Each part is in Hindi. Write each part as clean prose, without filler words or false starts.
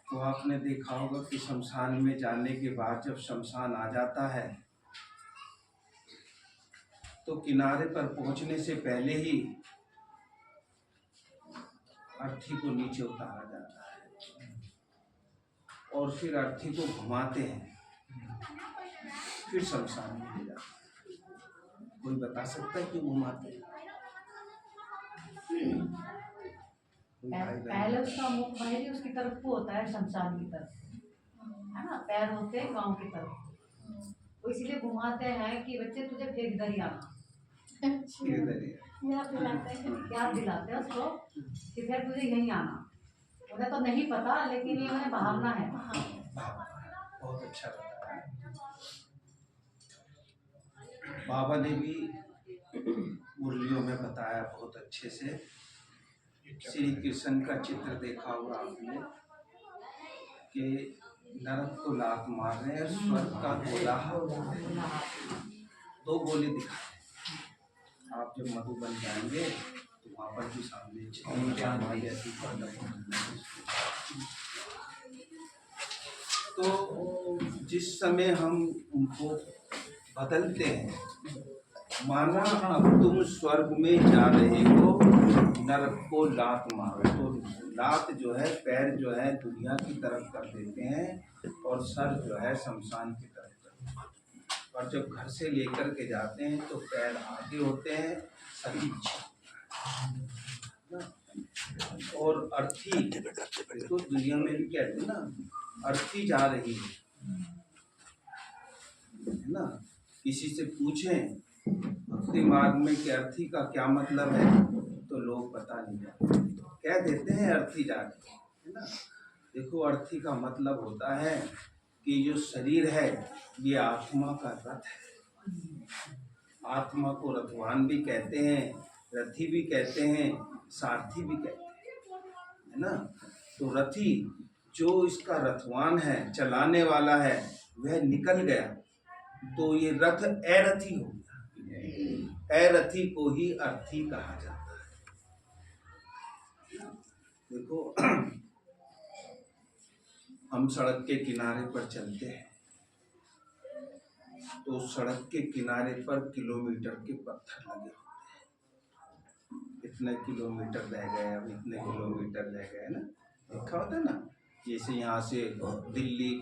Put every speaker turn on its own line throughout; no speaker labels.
तो आपने देखा होगा कि शमशान में जाने के बाद जब शमशान आ जाता है तो किनारे पर पहुंचने से पहले ही अर्थी को नीचे उतारा जाता है और फिर अर्थी को घुमाते हैं, फिर शमशान में ले जाते हैं। कोई बता सकता है क्यों घुमाते हैं?
पहले उसका मुख बाहरी उसकी तरफ को होता है, शमशान की तरफ है ना, पैर होते हैं गांव की तरफ, तो इसलिए घुमाते हैं कि बच्चे तुझे फेंक दर आना, याद दिलाते हैं उसको कि फिर तुझे यहीं आना। उन्हें तो नहीं पता, लेकिन ये उन्हें बहाना है।
बहुत अच्छा बताया बाबा ने भी, मुरलियों में बताया बहुत अच्छे से। श्री कृष्ण का चित्र देखा होगा आपने कि नरक को लात मार रहे हैं, स्वर्ग का गोला दो गोले दिखाए। आप जब मधुबन जाएंगे तो वहाँ पर भी सामने तो जिस समय हम उनको बदलते हैं, माना अब तुम स्वर्ग में जा रहे हो, नरक को लात मारो, तो लात जो है, पैर जो है दुनिया की तरफ कर देते हैं और सर जो है शमशान की तरफ कर देते हैं। और जब घर से लेकर के जाते हैं तो पैर आगे होते हैं, सही और अर्थी तो दुनिया में भी कहते हैं ना, अर्थी जा रही है ना। किसी से पूछें भक्ति मार्ग में कि अर्थी का क्या मतलब है, तो लोग पता नहीं जाते, कह देते हैं अर्थी जा रही है ना। देखो, अर्थी का मतलब होता है कि जो शरीर है ये आत्मा का रथ है। आत्मा को रथवान भी कहते हैं, रथी भी कहते हैं, सारथी भी कहते हैं, है ना। तो रथी जो इसका रथवान है, चलाने वाला है, वह निकल गया तो ये रथ अरथी हो गया। अरथी को ही अर्थी कहा जाता है। देखो, हम सड़क के किनारे पर चलते हैं तो सड़क के किनारे पर किलोमीटर के पत्थर लगे होते हैं। इतने किलोमीटर रह गए, अब इतने किलोमीटर रह गए ना, देखा होता है ना। जैसे यहाँ से दिल्ली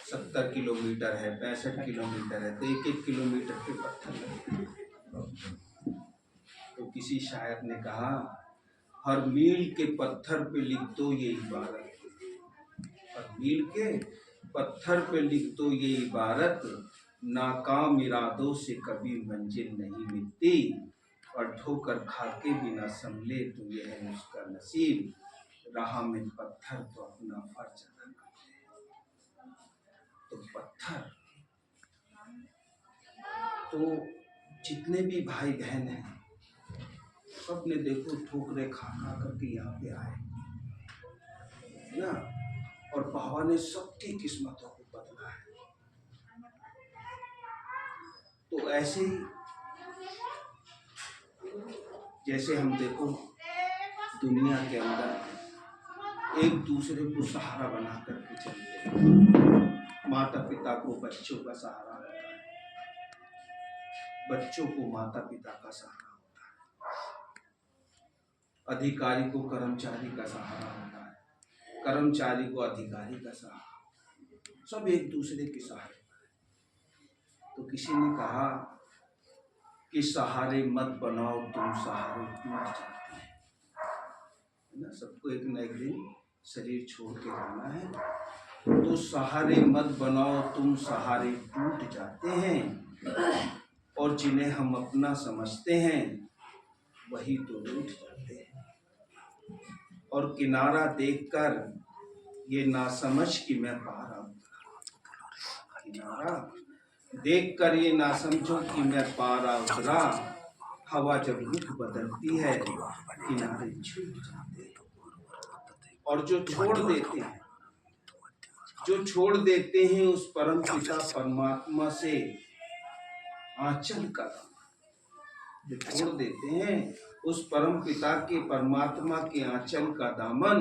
70 किलोमीटर है, 65 किलोमीटर है, तो 1-1 किलोमीटर के पत्थर लगे। तो किसी शायर ने कहा, हर मील के पत्थर पे लिख दो ये इबारत, हर मील के पत्थर पे लिख दो ये इबारत, नाकाम इरादों से कभी मंजिल नहीं मिलती, और ठोकर खाके बिना संभले तो ये है उसका नसीब, राह में पत्थर तो अपना फर्ज अदा करते हैं। तो पत्थर, तो जितने भी भाई बहन हैं सब ने देखो ठोकरे खा खा करके यहाँ पे आए ना, और बाबा ने सबकी किस्मतों को बदला है। तो ऐसे ही जैसे हम देखो दुनिया के अंदर एक दूसरे को सहारा बना करके चलते हैं। माता पिता को बच्चों का सहारा होता है, बच्चों को माता पिता का सहारा होता है, अधिकारी को कर्मचारी का सहारा होता है, कर्मचारी को अधिकारी का सहारा, सब एक दूसरे के सहारे पर है। तो किसी ने कहा कि सहारे मत बनाओ तुम सहारे टूट जाते हैं, है ना। सबको एक न एक दिन शरीर छोड़ के जाना है, तो सहारे मत बनाओ तुम सहारे टूट जाते हैं, और जिन्हें हम अपना समझते हैं वही तो रूठ जाते हैं। और किनारा देखकर ये ना समझ कि मैं पारा उतरा, किनारा देखकर ये ना समझो कि मैं पारा उतरा, हवा जब रुख बदलती है किनारे छूट जाते हैं। और जो छोड़ देते हैं, जो छोड़ देते हैं उस परम पिता परमात्मा से आंचल का दामन, जो छोड़ देते हैं उस परम पिता के परमात्मा के आंचल का दामन,